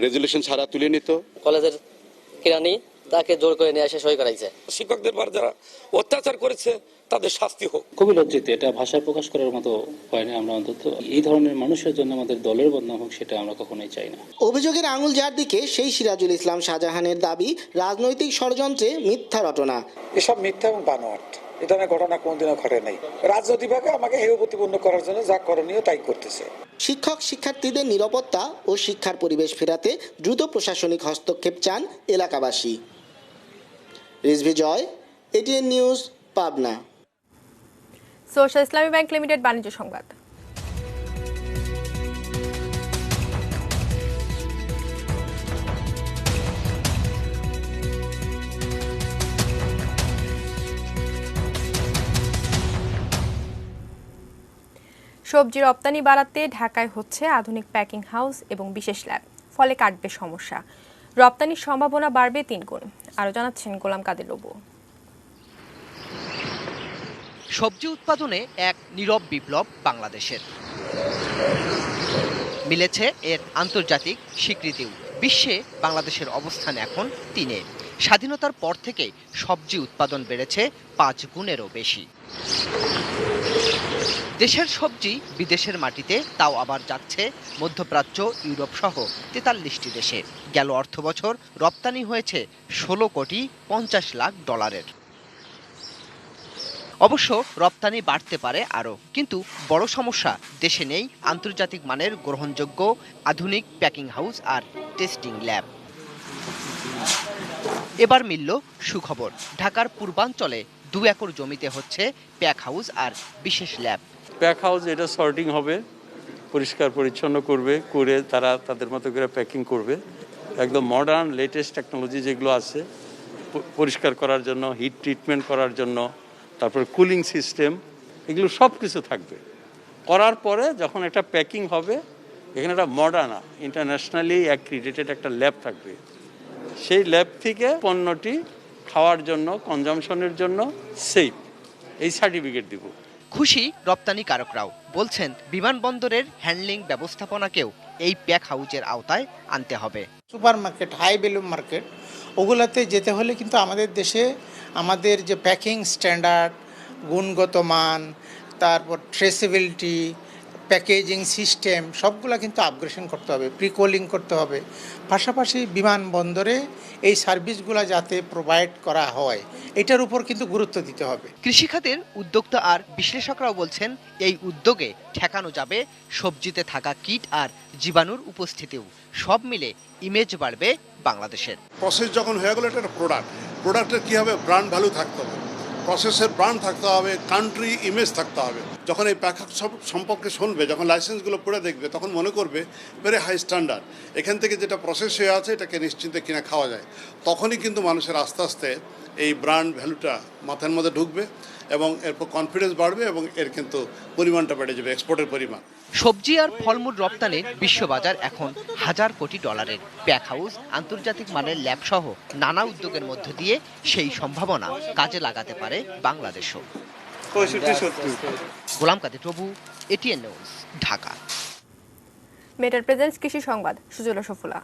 রেজুলেশন ছাড়া তুলে নিত। কলেজের কেরানি তাকে জোর করে নিয়ে এসে সই করাইছে। শিক্ষকদের উপর যারা অত্যাচার করেছে তাদের শাস্তি হোক। খুবই লজ্জিত, এটা ভাষায় প্রকাশ করার মতো হয় না। আমরা অন্তত এই ধরনের মানুষের জন্য আমাদের দলের বদনাম হোক সেটা আমরা কখনোই চাই না। অভিযোগের আঙুল যার দিকে সেই সিরাজুল ইসলাম শাহজাহানের দাবি রাজনৈতিক ষড়যন্ত্রে মিথ্যা রটনা। এসব মিথ্যা এবং বানোয়াট, এ ধরনের ঘটনা কোনোদিনও ঘটে নাই। রাজনৈতিকভাবে আমাকে হেয় প্রতিপন্ন করার জন্য যা করণীয় তাই করতেছে। শিক্ষক শিক্ষার্থীদের নিরাপত্তা ও শিক্ষার পরিবেশ ফেরাতে দ্রুত প্রশাসনিক হস্তক্ষেপ চান এলাকাবাসী। রিজভি জয়, এটিএন নিউজ, পাবনা। সোশ্যাল ইসলামী ব্যাংক লিমিটেড বাণিজ্য সংবাদ। সবজি রপ্তানি বাড়াতে ঢাকায় হচ্ছে আধুনিক প্যাকিং হাউস এবং বিশেষ ল্যাব, ফলে কাটবে সমস্যা। রপ্তানির সম্ভাবনা বাড়বে 3 গুণ। আরও জানাচ্ছেন গোলাম কাদের লবু। সবজি উৎপাদনে এক নীরব বিপ্লব বাংলাদেশের। মিলেছে এর আন্তর্জাতিক স্বীকৃতিও। বিশ্বে বাংলাদেশের অবস্থান এখন 3-এ। স্বাধীনতার পর থেকে সবজি উৎপাদন বেড়েছে 5 গুণেরও বেশি। দেশের সবজি বিদেশের মাটিতে, তাও আবার যাচ্ছে মধ্যপ্রাচ্য, ইউরোপ সহ ৪৩টি দেশে। গেল অর্থবছর রপ্তানি হয়েছে ১৬ কোটি ৫০ লাখ ডলারের। অবশ্য রপ্তানি বাড়তে পারে আরও, কিন্তু বড় সমস্যা দেশে নেই আন্তর্জাতিক মানের গ্রহণযোগ্য আধুনিক প্যাকিং হাউস আর টেস্টিং ল্যাব। এবার মিলল সুখবর। ঢাকার পূর্বাঞ্চলে ২ একর জমিতে হচ্ছে প্যাক হাউস আর বিশেষ ল্যাব। প্যাক হাউস এটা সর্টিং হবে, পরিষ্কার পরিচ্ছন্ন করে তারা তাদের মতো করে প্যাকিং করবে। একদম মডার্ন লেটেস্ট টেকনোলজি যেগুলো আছে পরিষ্কার করার জন্য, হিট ট্রিটমেন্ট করার জন্য, তারপর কুলিং সিস্টেম, এগুলো সব কিছু থাকবে। করার পরে যখন একটা প্যাকিং হবে, এখানে একটা মডার্ন ইন্টারন্যাশনালি অ্যাক্রিডিটেড একটা ল্যাব থাকবে। সেই ল্যাব থেকে পণ্যটি খাওয়ার জন্য, কনজামশনের জন্য সেফ, এই সার্টিফিকেট দিব। খুশি রপ্তানিকারকরাও বলছেন, বিমানবন্দরের হ্যান্ডলিং ব্যবস্থাপনাকেও এই প্যাক হাউজের আওতায় আনতে হবে। Super market, high value market, ওগুলাতে যেতে হলে কিন্তু আমাদের দেশে আমাদের যে প্যাকিং স্ট্যান্ডার্ড, গুণগত মান, তারপর ট্রেসেবিলিটি, প্যাকেজিং সিস্টেম সবগুলা কিন্তু আপগ্রেডেশন করতে হবে, প্রিকোলিং করতে হবে। পাশাপাশি বিমানবন্দরে এই সার্ভিসগুলো যাতে প্রোভাইড করা হয়, এটার উপর কিন্তু গুরুত্ব দিতে হবে। কৃষিখাতের উদ্যোক্তা আর বিশ্লেষকরাও বলছেন, এই উদ্যোগে ঠেকানো যাবে সবজিতে থাকা কীট আর জীবাণুর উপস্থিতিও। সব মিলে ইমেজ বাড়বে বাংলাদেশের। প্রসেস যখন হয়ে গেল, এটা একটা প্রোডাক্টের কী হবে, ব্র্যান্ড ভ্যালু থাকতে হবে, প্রসেসের ব্র্যান্ড থাকতে হবে, কান্ট্রি ইমেজ থাকতে হবে। যখন এই প্যাক সম্পর্কে শুনবে, যখন লাইসেন্সগুলো পড়ে দেখবে, তখন মনে করবে ভেরি হাই স্ট্যান্ডার্ড, এখান থেকে যেটা প্রসেস হয়ে আছে এটাকে নিশ্চিন্তে কিনে খাওয়া যায়। তখনই কিন্তু মানুষের আস্তে আস্তে এই ব্র্যান্ড ভ্যালুটা মাথার মধ্যে ঢুকবে এবং এরপর কনফিডেন্স বাড়বে এবং এর কিন্তু পরিমাণটা বেড়ে যাবে, এক্সপোর্টের পরিমাণ। সবজি আর ফলমূল রপ্তানির বিশ্ববাজার এখন $1,000 কোটি। প্যাক হাউস, আন্তর্জাতিক মানের ল্যাব সহ নানা উদ্যোগের মধ্য দিয়ে সেই সম্ভাবনা কাজে লাগাতে পারে বাংলাদেশও। গোলাম কাদের প্রভু, এটিএন নিউজ, ঢাকা। মেটার প্রেজেন্টস কৃষি সংবাদ, সুজলা সফলা।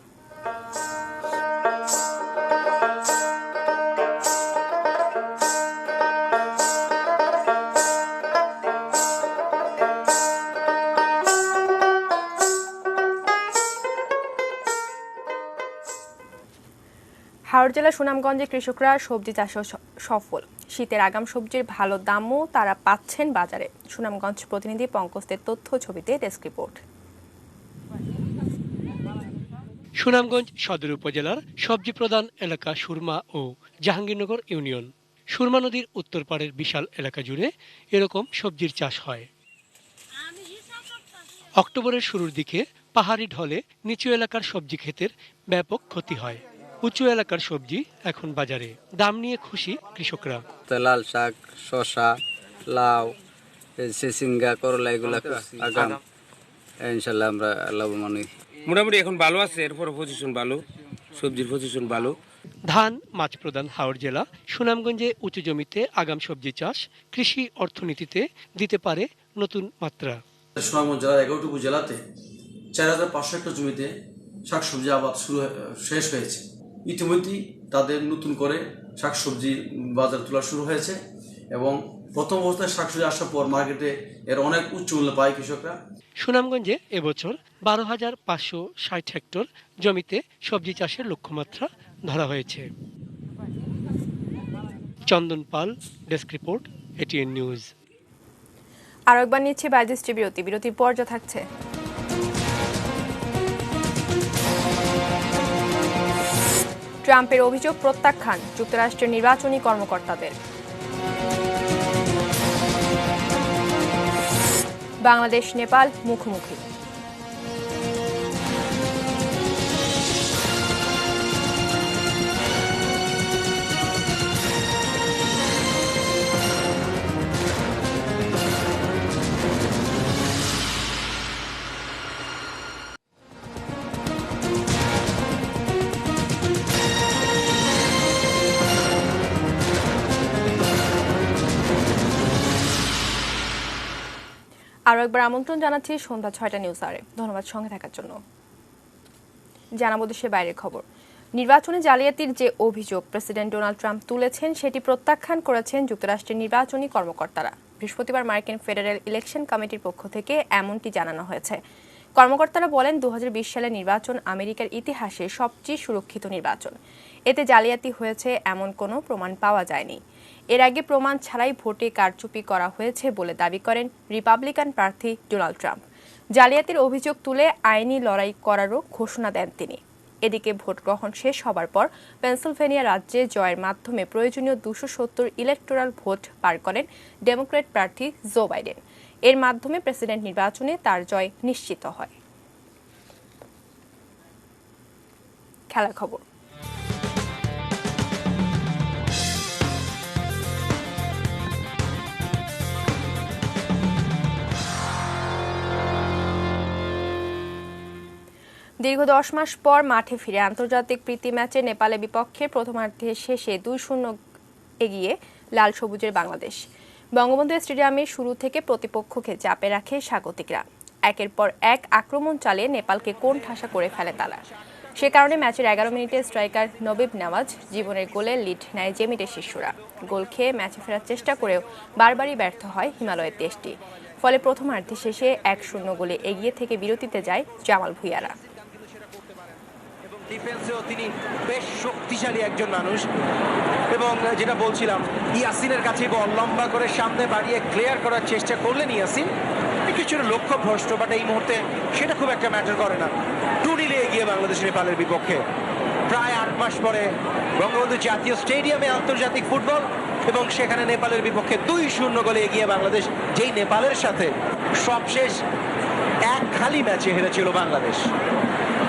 হাওড় জেলা সুনামগঞ্জে কৃষকরা সবজি চাষে সফল। শীতের আগাম সবজির ভালো দামও তারা পাচ্ছেন বাজারে। সুনামগঞ্জ প্রতিনিধি পঙ্কজদের তথ্য ছবিতে ডেস্ক রিপোর্ট। সুনামগঞ্জ সদর উপজেলার সবজি প্রধান এলাকা সুরমা ও জাহাঙ্গীরনগর ইউনিয়ন। সুরমা নদীর উত্তর পাড়ের বিশাল এলাকা জুড়ে এরকম সবজির চাষ হয়। অক্টোবরের শুরুর দিকে পাহাড়ি ঢলে নিচু এলাকার সবজি ক্ষেতের ব্যাপক ক্ষতি হয়। উঁচু এলাকার সবজি এখন বাজারে। দাম নিয়ে খুশি কৃষকরা। লাল শাক, শসা, লাউ, সিঙ্গা, করলা, এগুলা আগাম ইনশাল্লাহ আমরা লাভবান হই। মোটামুটি এখন ভালো আছে, এরপর পজিশন ভালো, সবজির পজিশন ভালো। ধান মাছ প্রধান হাওড় জেলা সুনামগঞ্জে উঁচু জমিতে আগাম সবজি চাষ কৃষি অর্থনীতিতে দিতে পারে নতুন মাত্রা। সুনামগঞ্জ জেলার 11টি উপজেলাতে 4500 হেক্টর জমিতে শাকসবজি আবাদ শেষ হয়েছে। ইতিমধ্যেই তাদের নতুন করে শাকসবজি বাজার তোলা শুরু হয়েছে এবং প্রথম অবস্থায় শাকসবজি আসার পর মার্কেটে এর অনেক উচ্চ মূল্য পায় কৃষকরা। সুনামগঞ্জে এবছর 12,560 হেক্টর জমিতে সবজি চাষের লক্ষ্যমাত্রা ধরা হয়েছে। চন্দন পাল, ডেস্ক রিপোর্ট, এটিএন নিউজ। আর একবার নিচ্ছে 22টি বিরতি। বিরতির পর যা থাকছে, ট্রাম্পের অভিযোগ প্রত্যাখ্যান যুক্তরাষ্ট্রের নির্বাচনী কর্মকর্তাদের। বাংলাদেশ নেপাল মুখোমুখি। আরও একবার আমন্ত্রণ জানাচ্ছি সন্ধ্যা 6টা নিউজ আরে। ধন্যবাদ সঙ্গে থাকার জন্য। জানাবো দেশের বাইরের খবর। নির্বাচনে জালিয়াতির যে অভিযোগ প্রেসিডেন্ট ডোনাল্ড ট্রাম্প তুলেছেন সেটি প্রত্যাখ্যান করেছেন যুক্তরাষ্ট্রের নির্বাচনী কর্মকর্তারা। বৃহস্পতিবার মার্কিন ফেডারেল ইলেকশন কমিটির পক্ষ থেকে এমনটি জানানো হয়েছে। কর্মকর্তারা বলেন 2020 সালের নির্বাচন আমেরিকার ইতিহাসে সবচেয়ে সুরক্ষিত নির্বাচন। এতে জালিয়াতি হয়েছে এমন কোনো প্রমাণ পাওয়া যায়নি। এর আগে প্রমাণ ছাড়াই ভোটে কারচুপি করা হয়েছে বলে দাবি করেন রিপাবলিকান প্রার্থী ডোনাল্ড ট্রাম্প। জালিয়াতির অভিযোগ তুলে আইনি লড়াই করারও ঘোষণা দেন তিনি। এদিকে ভোট গ্রহণ শেষ হবার পর পেনসিলভেনিয়া রাজ্যে জয়ের মাধ্যমে প্রয়োজনীয় 270 ইলেকটোরাল ভোট পার করেন ডেমোক্র্যাট প্রার্থী জো বাইডেন। এর মাধ্যমে প্রেসিডেন্ট নির্বাচনে তার জয় নিশ্চিত হয়। খেলার খবর। দীর্ঘ 10 মাস পর মাঠে ফিরে আন্তর্জাতিক প্রীতি ম্যাচে নেপালের বিপক্ষে প্রথমার্ধের শেষে 2-0 এগিয়ে লাল সবুজের বাংলাদেশ। বঙ্গবন্ধু স্টেডিয়ামে শুরু থেকে প্রতিপক্ষকে চাপে রাখে স্বাগতিকরা। একের পর এক আক্রমণ চালিয়ে নেপালকে কোণঠাসা করে ফেলে তারা। সে কারণে ম্যাচের 11 মিনিটে স্ট্রাইকার নবিব নেওয়াজ জীবনের গোলে লিড নেয় জেমিটের শিষ্যরা। গোল খেয়ে ম্যাচে ফেরার চেষ্টা করেও বারবারই ব্যর্থ হয় হিমালয়ের দেশটি। ফলে প্রথমার্ধে শেষে 1-0 গোলে এগিয়ে থেকে বিরতিতে যায় জামাল ভুঁইয়ারা। ডিফেন্সেও তিনি বেশ শক্তিশালী একজন মানুষ এবং যেটা বলছিলাম ইয়াসিনের কাছে বল লম্বা করে সামনে বাড়িয়ে ক্লিয়ার করার চেষ্টা করলেন ইয়াসিন, কিছুটা লক্ষ্য ভ্রষ্ট, বাট এই মুহূর্তে সেটা খুব একটা ম্যাটার করে না। 2-0 এগিয়ে বাংলাদেশ নেপালের বিপক্ষে। প্রায় 8 মাস পরে বঙ্গবন্ধু জাতীয় স্টেডিয়ামে আন্তর্জাতিক ফুটবল এবং সেখানে নেপালের বিপক্ষে 2-0 গোলে এগিয়ে বাংলাদেশ, যেই নেপালের সাথে সবশেষ এক খালি ম্যাচে হেরেছিল বাংলাদেশ।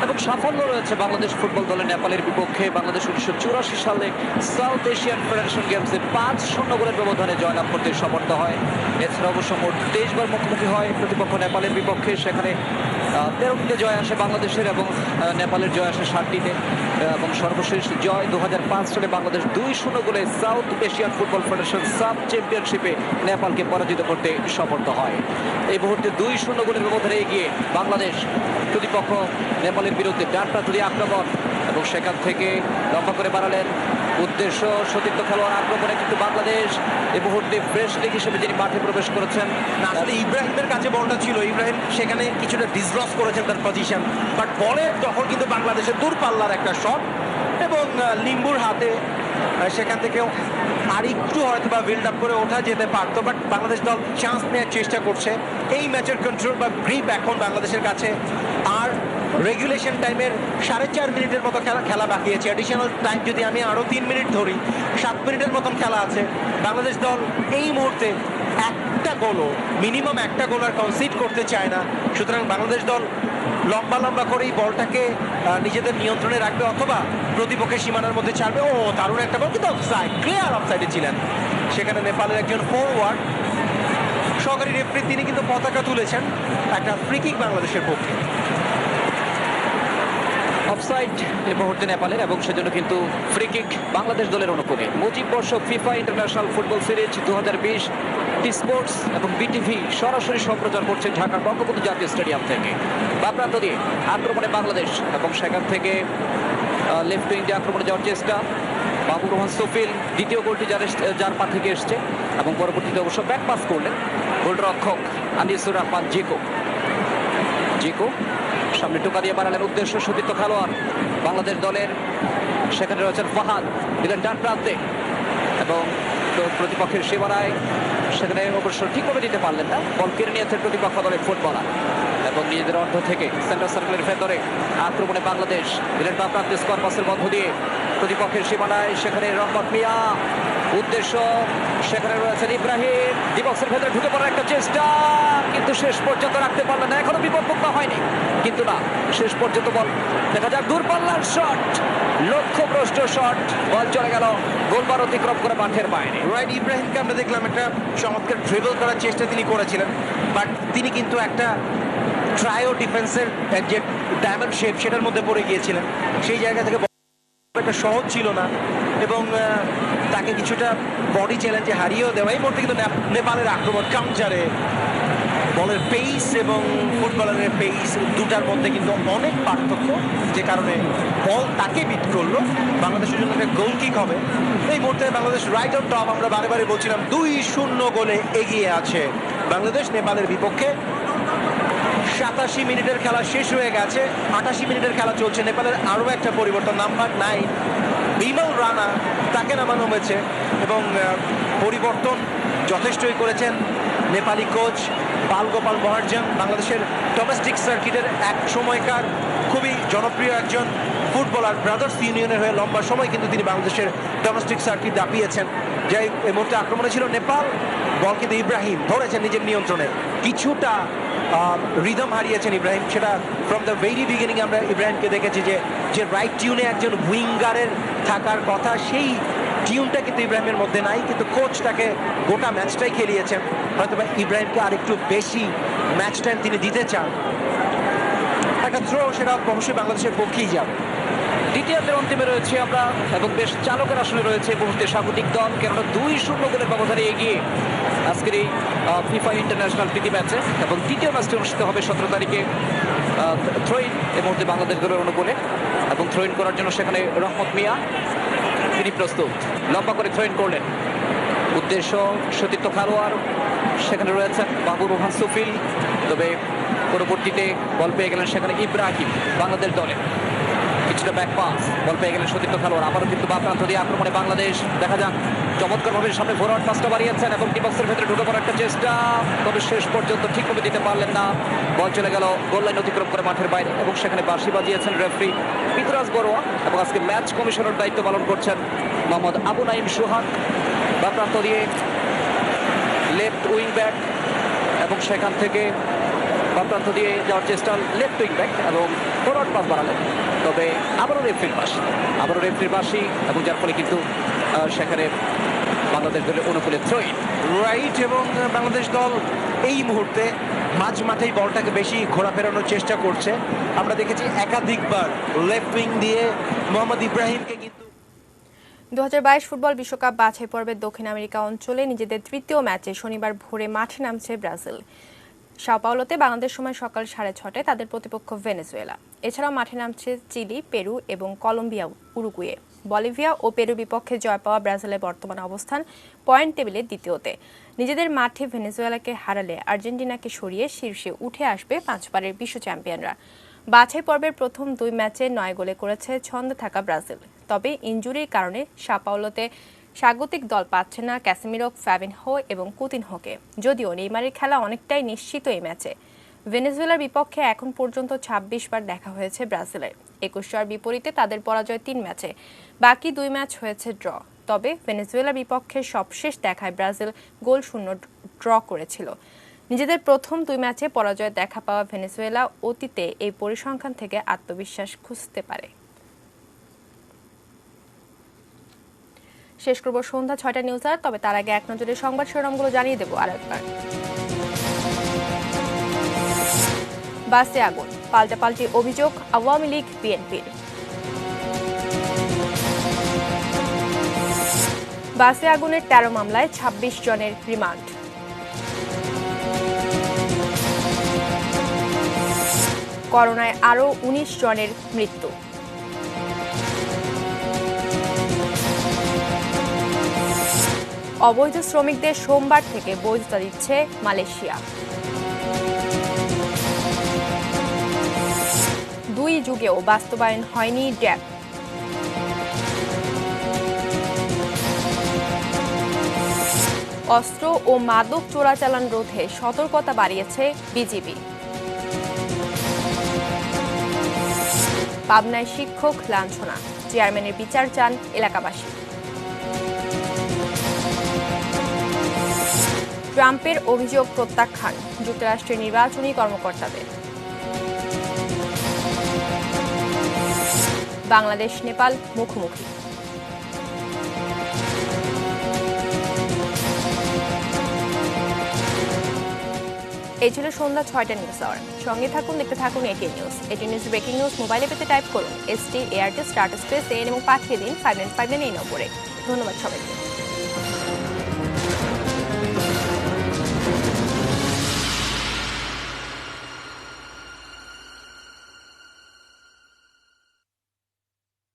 এবং সাফল্য রয়েছে বাংলাদেশ ফুটবল দলের নেপালের বিপক্ষে। বাংলাদেশ 1984 সালে সাউথ এশিয়ান ফেডারেশন গেমসে 5-0 গোলের ব্যবধানে জয়লাভ করতে সমর্থ হয়। এছাড়া অবশ্য মোট 23 বার মুখোমুখি হয় প্রতিপক্ষ নেপালের বিপক্ষে। সেখানে 13টিতে জয় আসে বাংলাদেশের এবং নেপালের জয় আসে 7টিতে। এবং সর্বশেষ জয় 2005 সালে বাংলাদেশ 2-0 গোলে south Asian football federation sub চ্যাম্পিয়নশিপে নেপালকে পরাজিত করতে সমর্থ হয়। এই মুহূর্তে 2-0 গোলের ব্যবধানে এগিয়ে বাংলাদেশ। প্রতিপক্ষ নেপালের বিরুদ্ধে ডান প্রান্ত দিয়ে আক্রমণ এবং সেখান থেকে লম্বা করে বাড়ালেন উদ্দেশ্য সতীর্থ খেলোয়াড় আক্রমণে, কিন্তু বাংলাদেশ এই মুহূর্তে ফ্রেশ লেগ হিসেবে যিনি মাঠে প্রবেশ করেছেন। আসলে ইব্রাহিমের কাছে বলটা ছিল, ইব্রাহিম সেখানে কিছুটা ডিসলস করেছেন তার পজিশন, বাট বলে তখন কিন্তু বাংলাদেশের দূরপাল্লার একটা শট এবং লিম্বুর হাতে সেখান থেকেও আর একটু হয়তো বা বিল্ড আপ করে ওঠা যেতে পারতো, বাট বাংলাদেশ দল চান্স নেওয়ার চেষ্টা করছে। এই ম্যাচের কন্ট্রোল বা গ্রিপ এখন বাংলাদেশের কাছে। আর রেগুলেশন টাইমের 4.5 মিনিটের মতো খেলা বাকি আছে। অ্যাডিশনাল টাইম যদি আমি আরও 3 মিনিট ধরি, 7 মিনিটের মতন খেলা আছে। বাংলাদেশ দল এই মুহূর্তে মিনিমাম একটা গোল আর কনসিড করতে চায় না। সুতরাং বাংলাদেশ দল লম্বা করে এই বলটাকে নিজেদের নিয়ন্ত্রণে রাখবে অথবা প্রতিপক্ষের সীমানার মধ্যে ছাড়বে। ও দারুণ একটা বল, কিন্তু অফসাইড, ক্লিয়ার অফসাইডে ছিলেন সেখানে নেপালের একজন ফরওয়ার্ড। সহকারী রেফারি তিনি কিন্তু পতাকা তুলেছেন একটা ফ্রি কিক বাংলাদেশের পক্ষে। অফসাইড এই মুহূর্তে নেপালের এবং সেজন্য কিন্তু ফ্রি কিক বাংলাদেশ দলের অনুকূলে। মুজিব বর্ষ FIFA international football series 2020 T Sports এবং বিটিভি সরাসরি সম্প্রচার করছে ঢাকার বঙ্গবন্ধু জাতীয় স্টেডিয়াম থেকে। বাম প্রান্ত দিয়ে আক্রমণে বাংলাদেশ এবং সেখান থেকে লেফট উইং দিয়ে আক্রমণে যাওয়ার চেষ্টা। বাবুর রহমান সুফিল দ্বিতীয় গোলটি যার পা থেকে এসছে এবং পরবর্তীতে অবশ্য ব্যাক পাস করলেন গোলরক্ষক আনিসুর রহমান জিকো সামনে টোকা দিয়ে বাড়ালেন উদ্দেশ্য সতীর্থ খেলোয়াড় বাংলাদেশ দলের। সেখানে রয়েছেন ফাহাদ, দিলেন ডান প্রান্তে এবং প্রতিপক্ষের সীমানায় সেখানে অবশ্য ঠিক করে দিতে পারলেন না। বল কেড়ে নিয়েছেন প্রতিপক্ষ দলের ফুটবলার এবং নিজেদের অর্ধ থেকে সেন্টার সার্কেলের ভেতরে আক্রমণে বাংলাদেশ। দিলেন বাম প্রান্তে স্কোয়ার পাসের মধ্য দিয়ে প্রতিপক্ষের সীমানায় সেখানে রহমত মিয়া উদ্দেশ্য। সেখানে রয়েছেন ইব্রাহিম, ডিবক্সের ভেতরে ঢুকে পড়ার একটা চেষ্টা, কিন্তু শেষ পর্যন্ত রাখতে পারলেন না। এখনো বিপদমুক্ত হয়নি, কিন্তু না, শেষ পর্যন্ত বল দেখা যাক। দূরপাল্লার শট, লক্ষ্যভ্রষ্ট শট, বল চলে গেল গোলবার অতিক্রম করে মাঠের বাইরে। রাইট, ইব্রাহিমকে আমরা দেখলাম একটা চমৎকার ড্রিবল করার চেষ্টা তিনি করেছিলেন, বাট তিনি কিন্তু একটা ট্রায়ো ডিফেন্সের যে ডায়মন্ড শেপ সেটার মধ্যে পড়ে গিয়েছিলেন। সেই জায়গা থেকে একটা সহজ ছিল না এবং তাকে কিছুটা বডি চ্যালেঞ্জে হারিয়েও দেওয়া। এই মুহূর্তে কিন্তু নেপালের আক্রমণ কাউন্টারে বলের পেস এবং ফুটবলারের পেস দুটার মধ্যে কিন্তু অনেক পার্থক্য, যে কারণে বল তাকে বিট করলো। বাংলাদেশের জন্য একটা গোল কিক হবে। এই মুহূর্তে বাংলাদেশ রাইট অন টপ, আমরা বারে বারে বলছিলাম 2-0 গোলে এগিয়ে আছে বাংলাদেশ নেপালের বিপক্ষে। 87 মিনিটের খেলা শেষ হয়ে গেছে, 88 মিনিটের খেলা চলছে। নেপালের আরও একটা পরিবর্তন, নাম্বার 9 বিমল রানা তাকে নামানো হয়েছে এবং পরিবর্তন যথেষ্টই করেছেন নেপালি কোচ বালগোপাল মহার্জন। বাংলাদেশের ডোমেস্টিক সার্কিটের এক সময়কার খুবই জনপ্রিয় একজন ফুটবলার, ব্রাদার্স ইউনিয়নের হয়ে লম্বা সময় কিন্তু তিনি বাংলাদেশের ডোমেস্টিক সার্কিট দাপিয়েছেন। যাই এই মুহূর্তে আক্রমণে ছিল নেপাল, বল কিন্তু ইব্রাহিম ধরেছেন নিজের নিয়ন্ত্রণে। কিছুটা রিদম হারিয়েছেন ইব্রাহিম, সেটা ফ্রম দ্য ভেরি বিগিনিং আমরা ইব্রাহিমকে দেখেছি যে রাইট টিউনে একজন উইঙ্গারের থাকার কথা, সেই টিউনটা কিন্তু ইব্রাহিমের মধ্যে নাই। কিন্তু কোচ তাকে গোটা ম্যাচটাই খেলিয়েছেন, হয়তো ইব্রাহিমকে আরেকটু বেশি ম্যাচ টাইম তিনি দিতে চান। একটা থ্রো, সেটা অবশ্যই বাংলাদেশের পক্ষেই যাবে। দ্বিতীয়ার্ধের অন্তিমে রয়েছে আমরা এবং বেশ চালকের আসলে রয়েছে মুহূর্তে স্বাগতিক দল, কেননা 2-0 গোলের ব্যবধানে এগিয়ে আজকের এই ফিফা ইন্টারন্যাশনাল প্রীতি ম্যাচে। এবং দ্বিতীয় ম্যাচটি অনুষ্ঠিত হবে 17 তারিখে থ্রোইন এই মুহূর্তে বাংলাদেশ দলের অনুকূলে, এবং থ্রোইন করার জন্য সেখানে রহমত মিয়া তিনি প্রস্তুত। লম্বা করে থ্রোইন করলেন, উদ্দেশ্য সতীর্থ খেলোয়াড় সেখানে রয়েছেন বাবুর রহমান সুফিল, তবে পরবর্তীতে বল পেয়ে গেলেন সেখানে ইব্রাহিম বাংলাদেশ দলে। কিছুটা ব্যাক পাস, বল পেয়ে গেলেন সতীর্থ খেলোয়াড়, আবারও কিন্তু বা প্রান্ত দিয়ে আক্রমণে বাংলাদেশ। দেখা যাক, চমৎকারভাবে সামনে ফরওয়ার্ড পাসটা বাড়িয়েছেন এবং টিবক্সের ভেতরে ঢুকে পড়ার একটা চেষ্টা, তবে শেষ পর্যন্ত ঠিকভাবে দিতে পারলেন না। বল চলে গেল গোল লাইন অতিক্রম করে মাঠের বাইরে এবং সেখানে বাঁশি বাজিয়েছেন রেফারি পিতরাজ বড়ুয়া। এবং আজকে ম্যাচ কমিশনার দায়িত্ব পালন করছেন মোহাম্মদ আবু নাইম সোহাগ। বা প্রান্ত দিয়ে লেফট উইং ব্যাক এবং সেখান থেকে বা প্রান্ত দিয়ে যাওয়ার চেষ্টা লেফট উইং ব্যাক এবং ফরওয়ার্ড পাস বাড়ালেন, তবে আবারও রেফারির বাঁশি এবং যার ফলে কিন্তু সেখানে বাংলাদেশ দলের অনুকূলে থ্রোইন রাইট। এবং বাংলাদেশ দল এই মুহূর্তে মাঝ মাঠেই বলটাকে বেশি ঘোরা ফেরানোর চেষ্টা করছে। আমরা দেখেছি একাধিকবার লেফট উইং দিয়ে মোহাম্মদ ইব্রাহিমকে কিন্তু 2022 ফুটবল বিশ্বকাপ বাছাই পর্বের দক্ষিণ আমেরিকা অঞ্চলে নিজেদের তৃতীয় ম্যাচে শনিবার ভোরে মাঠে নামছে ব্রাজিল। সাও পাওলোতে বাংলাদেশ সময় সকাল 6:30টায় তাদের প্রতিপক্ষ ভেনেজুয়েলা। এছাড়াও মাঠে নামছে চিলি, পেরু এবং কলম্বিয়া, উরুগুয়ে। বলিভিয়া ও পেরুর বিপক্ষে জয় পাওয়া ব্রাজিলের বর্তমান অবস্থান পয়েন্ট টেবিলের দ্বিতীয়তে। নিজেদের মাঠে ভেনেজুয়েলাকে হারালে আর্জেন্টিনাকে সরিয়ে শীর্ষে উঠে আসবে 5 বারের বিশ্ব চ্যাম্পিয়নরা। বাছাই পর্বের প্রথম 2 ম্যাচে 9 গোলে করেছে ছন্দে থাকা ব্রাজিল। তবে ইনজুরির কারণে সাও পাওলোতে স্বাগতিক দল পাচ্ছে না ক্যাসেমিরো, ফ্যাবিনহো এবং কুতিনহোকে। যদিও নেইমারের খেলা অনেকটাই নিশ্চিত এই ম্যাচে। ভেনেজুয়েলার বিপক্ষে এখন পর্যন্ত 26 বার দেখা হয়েছে ব্রাজিলের। 21 বিপরীতে তাদের পরাজয় 3 ম্যাচে, বাকি 2 ম্যাচ হয়েছে ড্র। তবে ভেনেজুয়েলার বিপক্ষে সবশেষ দেখায় ব্রাজিল গোল শূন্য ড্র করেছিল। নিজেদের প্রথম 2 ম্যাচে পরাজয় দেখা পাওয়া ভেনেজুয়েলা অতীতে এই পরিসংখ্যান থেকে আত্মবিশ্বাস খুঁজতে পারে। শেষ করব সন্ধ্যা 6টা নিউজ আর, তবে তার আগে এক নজরে সংবাদ শিরোনামগুলো জানিয়ে দেব আরেকবার। বাসে আগুন, পাল্টাপাল্টি অভিযোগ আওয়ামী লীগ বিএনপির। বাসে আগুনের 13 মামলায় 26 জনের রিমান্ড। করোনায় আরও 19 জনের মৃত্যু। অবৈধ শ্রমিকদের সোমবার থেকে বৈধতা দিচ্ছে মালয়েশিয়া। 2 যুগেও বাস্তবায়ন হয়নি ড্যাব। অস্ত্র ও মাদক চোরাচালান রোধে সতর্কতা বাড়িয়েছে বিজিবি। পাবনায় শিক্ষক লাঞ্ছনা, চেয়ারম্যানের বিচার চান এলাকাবাসী। ট্রাম্পের অভিযোগ প্রত্যাখ্যান যুক্তরাষ্ট্রের নির্বাচনী কর্মকর্তাদের। বাংলাদেশ নেপাল মুখোমুখি। এই ছিল সন্ধ্যা 6টা নিউজ আওয়ার। সঙ্গে থাকুন, দেখতে থাকুন ATN news. ATN news breaking news মোবাইলে পেতে টাইপ করুন ST ART start space N এবং পাঠিয়ে দিন 5959 এই নম্বরে। ধন্যবাদ সবাইকে।